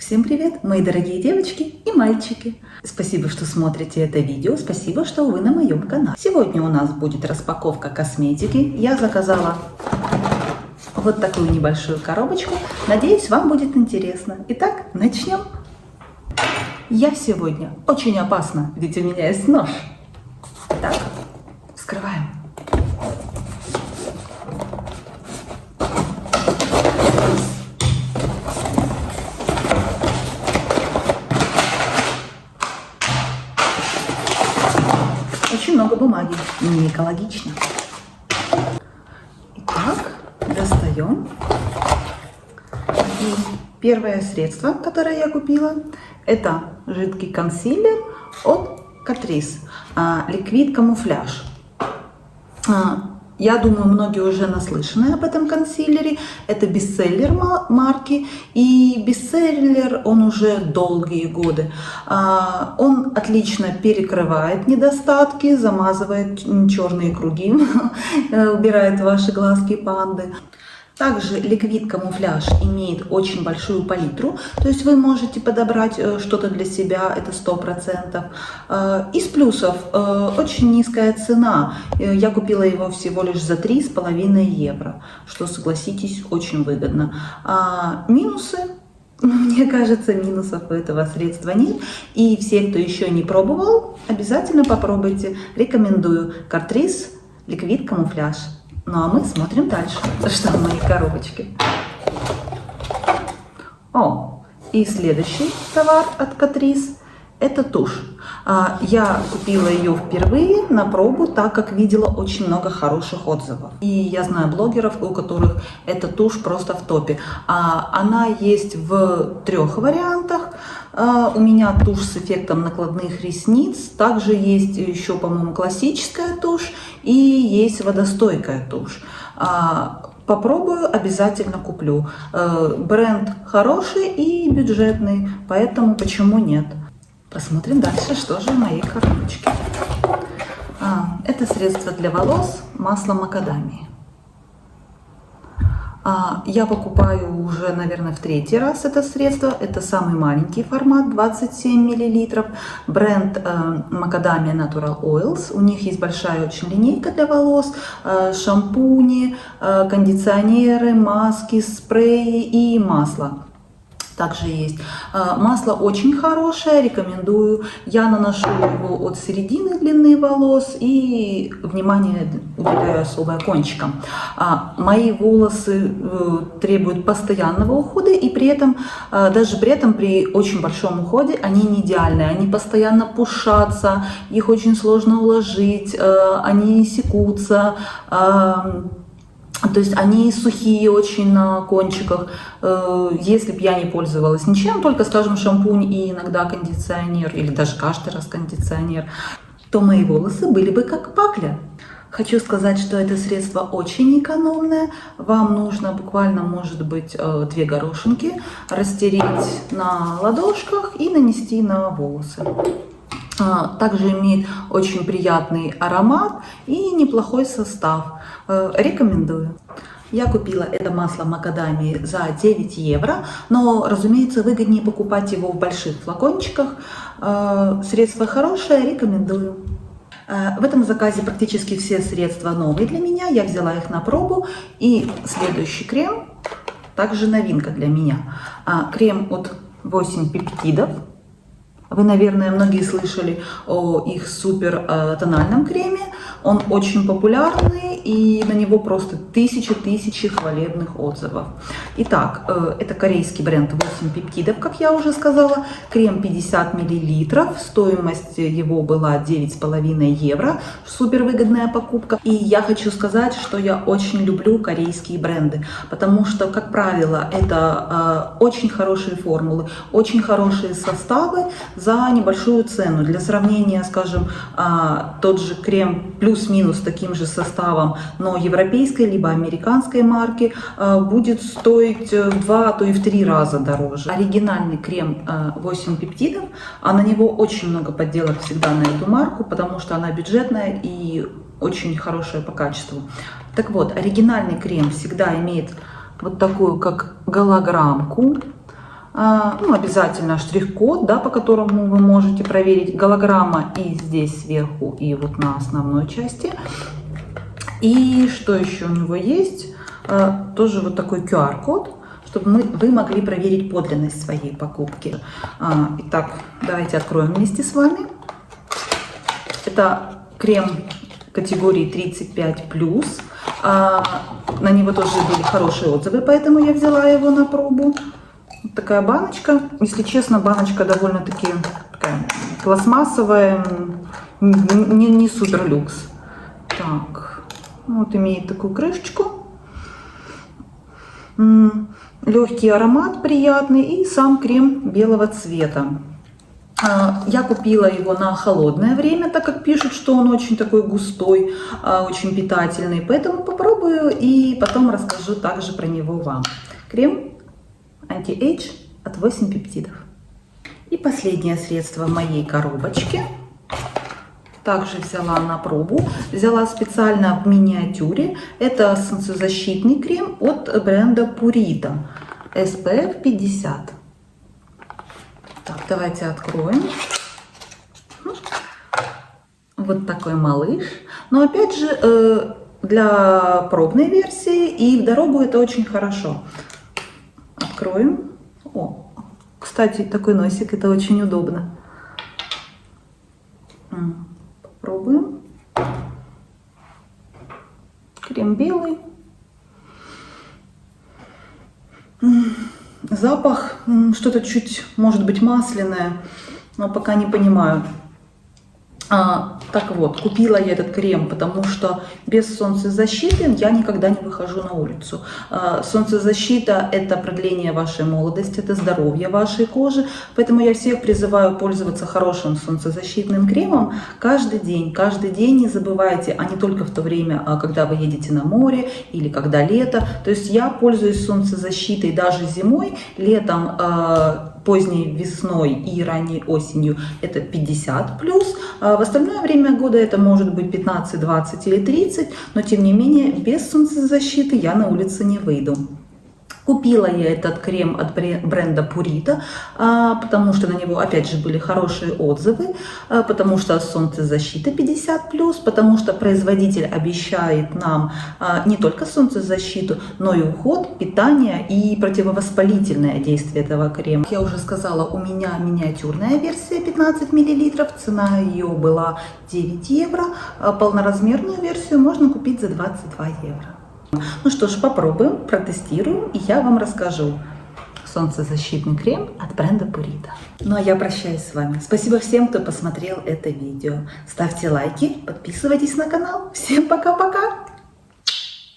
Всем привет, мои дорогие девочки и мальчики! Спасибо, что смотрите это видео, спасибо, что вы на моем канале. Сегодня у нас будет распаковка косметики. Я заказала вот такую небольшую коробочку. Надеюсь, вам будет интересно. Итак, начнем. Я сегодня очень опасна, ведь у меня есть нож. Так, вскрываем. Очень много бумаги, не экологично. Итак, достаем. И первое средство, которое я купила, это жидкий консилер от Catrice, Liquid Camouflage. Я думаю, многие уже наслышаны об этом консилере. Это бестселлер марки. И бестселлер, он уже долгие годы. Он отлично перекрывает недостатки, замазывает черные круги, убирает ваши глазки панды. Также Liquid Camouflage имеет очень большую палитру, то есть вы можете подобрать что-то для себя, это 100%. Из плюсов очень низкая цена, я купила его всего лишь за 3,5 евро, что, согласитесь, очень выгодно. Минусы? Мне кажется, минусов у этого средства нет. И все, кто еще не пробовал, обязательно попробуйте. Рекомендую Catrice Liquid Camouflage. Ну а мы смотрим дальше, что в моей коробочке. И следующий товар от Catrice – это тушь. Я купила ее впервые на пробу, так как видела очень много хороших отзывов. И я знаю блогеров, у которых эта тушь просто в топе. Она есть в 3 вариантах. У меня тушь с эффектом накладных ресниц. Также есть еще, по-моему, классическая тушь и есть водостойкая тушь. Попробую, обязательно куплю. Бренд хороший и бюджетный, поэтому почему нет? Посмотрим дальше, что же в моей коробочке. Это средство для волос, масло макадамии. Я покупаю уже, наверное, в 3-й раз это средство. Это самый маленький формат, 27 мл. Бренд Macadamia Natural Oils. У них есть большая очень линейка для волос. Шампуни, кондиционеры, маски, спреи и масло. Также есть. Масло очень хорошее, рекомендую. Я наношу его от середины длины волос и, внимание, уделяю особое кончикам. Мои волосы требуют постоянного ухода, и при этом, даже при этом, при очень большом уходе, они не идеальные. Они постоянно пушатся, их очень сложно уложить, они секутся. То есть они сухие очень на кончиках. Если бы я не пользовалась ничем, только, скажем, шампунь и иногда кондиционер, или даже каждый раз кондиционер, то мои волосы были бы как пакля. Хочу сказать, что это средство очень экономное. Вам нужно буквально, может быть, 2 горошинки растереть на ладошках и нанести на волосы. Также имеет очень приятный аромат и неплохой состав. Рекомендую. Я купила это масло макадамии за 9 евро, но, разумеется, выгоднее покупать его в больших флакончиках. Средство хорошее, рекомендую. В этом заказе практически все средства новые для меня, я взяла их на пробу. И следующий крем, также новинка для меня. Крем от 8 пептидов. Вы, наверное, многие слышали о их супер тональном креме. Он очень популярный, и на него просто тысячи хвалебных отзывов. Итак, это корейский бренд 8 пептидов, как я уже сказала. Крем 50 мл. Стоимость его была 9,5 евро. Супер выгодная покупка. И я хочу сказать, что я очень люблю корейские бренды, потому что, как правило, это очень хорошие формулы, очень хорошие составы за небольшую цену. Для сравнения, скажем, тот же крем плюс-минус с таким же составом, но европейской либо американской марки, будет стоить в 2, а то и в 3 раза дороже. Оригинальный крем 8 пептидов, а на него очень много подделок всегда на эту марку, потому что она бюджетная и очень хорошая по качеству. Так вот, оригинальный крем всегда имеет вот такую как голограммку. Ну, обязательно штрих-код, да, по которому вы можете проверить. Голограмма и здесь сверху, и вот на основной части. И что еще у него есть? Тоже вот такой QR-код, чтобы вы могли проверить подлинность своей покупки. Итак, давайте откроем вместе с вами. Это крем категории 35+. На него тоже были хорошие отзывы, поэтому я взяла его на пробу. Вот такая баночка. Если честно, баночка довольно-таки такая пластмассовая, не супер люкс. Так, вот имеет такую крышечку. Легкий аромат приятный и сам крем белого цвета. Я купила его на холодное время, так как пишут, что он очень такой густой, очень питательный. Поэтому попробую и потом расскажу также про него вам. Крем Anti-Age от 8 пептидов. И последнее средство в моей коробочке. Также взяла на пробу. Взяла специально в миниатюре. Это солнцезащитный крем от бренда Purita. SPF 50. Так, давайте откроем. Вот такой малыш. Но опять же, для пробной версии и в дорогу это очень хорошо. Откроем. О, кстати, такой носик, это очень удобно. Попробуем. Крем белый. Запах что-то чуть, может быть, масляное, но пока не понимаю. Так вот, купила я этот крем, потому что без солнцезащиты я никогда не выхожу на улицу. Солнцезащита – это продление вашей молодости, это здоровье вашей кожи. Поэтому я всех призываю пользоваться хорошим солнцезащитным кремом каждый день. Каждый день не забывайте, а не только в то время, когда вы едете на море или когда лето. То есть я пользуюсь солнцезащитой даже зимой, летом, поздней весной и ранней осенью это 50+, в остальное время года это может быть 15, 20 или 30, но тем не менее без солнцезащиты я на улицу не выйду. Купила я этот крем от бренда Purita, потому что на него опять же были хорошие отзывы, потому что солнцезащита 50+, потому что производитель обещает нам не только солнцезащиту, но и уход, питание и противовоспалительное действие этого крема. Я уже сказала, у меня миниатюрная версия 15 мл, цена ее была 9 евро, полноразмерную версию можно купить за 22 евро. Ну что ж, попробуем, протестируем, и я вам расскажу. Солнцезащитный крем от бренда Purita. Ну а я прощаюсь с вами. Спасибо всем, кто посмотрел это видео. Ставьте лайки, подписывайтесь на канал. Всем пока-пока!